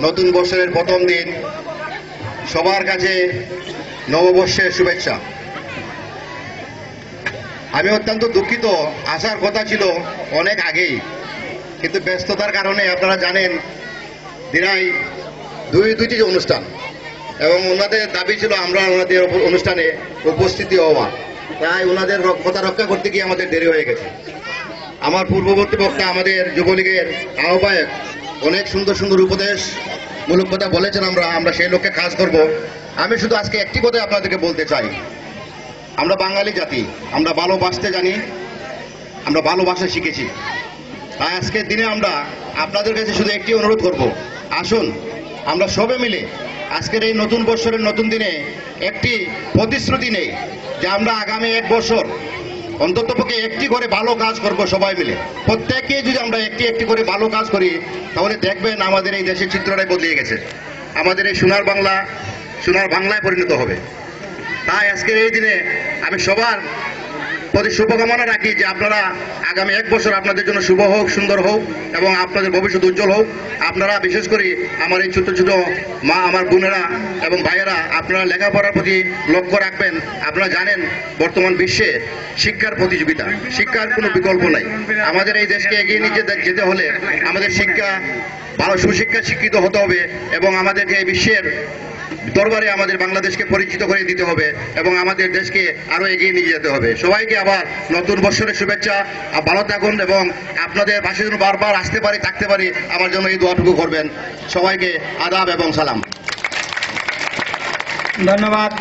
নতুন বছরের প্রথম দিন সবার কাছে নববর্ষের শুভেচ্ছা। আমি অত্যন্ত দুঃখিত, আসার কথা ছিল অনেক আগেই, কিন্তু ব্যস্ততার কারণে আপনারা জানেন দিনাই দুইটি অনুষ্ঠান এবং ওনাদের দাবি ছিল আমরা ওনাদের অনুষ্ঠানে উপস্থিতি হওয়া, তাই ওনাদের কথা রক্ষা করতে গিয়ে আমাদের দেরি হয়ে গেছে। আমার পূর্ববর্তী বক্তা আমাদের যুবলীগের আহ্বায়ক অনেক সুন্দর সুন্দর উপদেশমূলক কথা বলেছেন, আমরা সেই লক্ষ্যে কাজ করব। আমি শুধু আজকে একটি কথা আপনাদেরকে বলতে চাই, আমরা বাঙালি জাতি, আমরা ভালোবাসতে জানি, আমরা ভালোবাসা শিখেছি। তাই আজকের দিনে আমরা আপনাদের কাছে শুধু একটি অনুরোধ করব, আসুন আমরা সবে মিলে আজকের এই নতুন বছরের নতুন দিনে একটি প্রতিশ্রুতি নেই যে আমরা আগামী এক বছর অন্ততপক্ষে একটি করে ভালো কাজ করব। সবাই মিলে প্রত্যেককে যদি আমরা একটি একটি করে ভালো কাজ করি, তাহলে দেখবেন আমাদের এই দেশের চিত্রটাই বদলে গেছে, আমাদের এই সোনার বাংলায় পরিণত হবে। তাই আজকের এই দিনে আমি সবার প্রতি শুভকামনা রাখি যে আপনারা আগামী এক বছর আপনাদের জন্য শুভ হোক, সুন্দর হোক এবং আপনাদের ভবিষ্যৎ উজ্জ্বল হোক। আপনারা বিশেষ করে আমার এই ছোট ছোট মা, আমার বোনেরা এবং ভাইয়েরা, আপনারা লেখাপড়ার প্রতি লক্ষ্য রাখবেন। আপনারা জানেন বর্তমান বিশ্বে শিক্ষার প্রতিযোগিতা, শিক্ষার কোনো বিকল্প নাই। আমাদের এই দেশকে এগিয়ে নিয়ে যেতে হলে আমাদের ভালো সুশিক্ষা শিক্ষিত হতে হবে এবং আমাদেরকে এই বিশ্বের দরবারে আমাদের বাংলাদেশকে পরিচিত করে দিতে হবে এবং আমাদের দেশকে আরো এগিয়ে নিয়ে যেতে হবে। সবাইকে আবার নতুন বছরের শুভেচ্ছা। ভালো থাকুন এবং আপনাদের পাশে যেন বারবার আসতে পারি, থাকতে পারি, আমার জন্য এই দোয়াটুকু করবেন। সবাইকে আদাব এবং সালাম। ধন্যবাদ।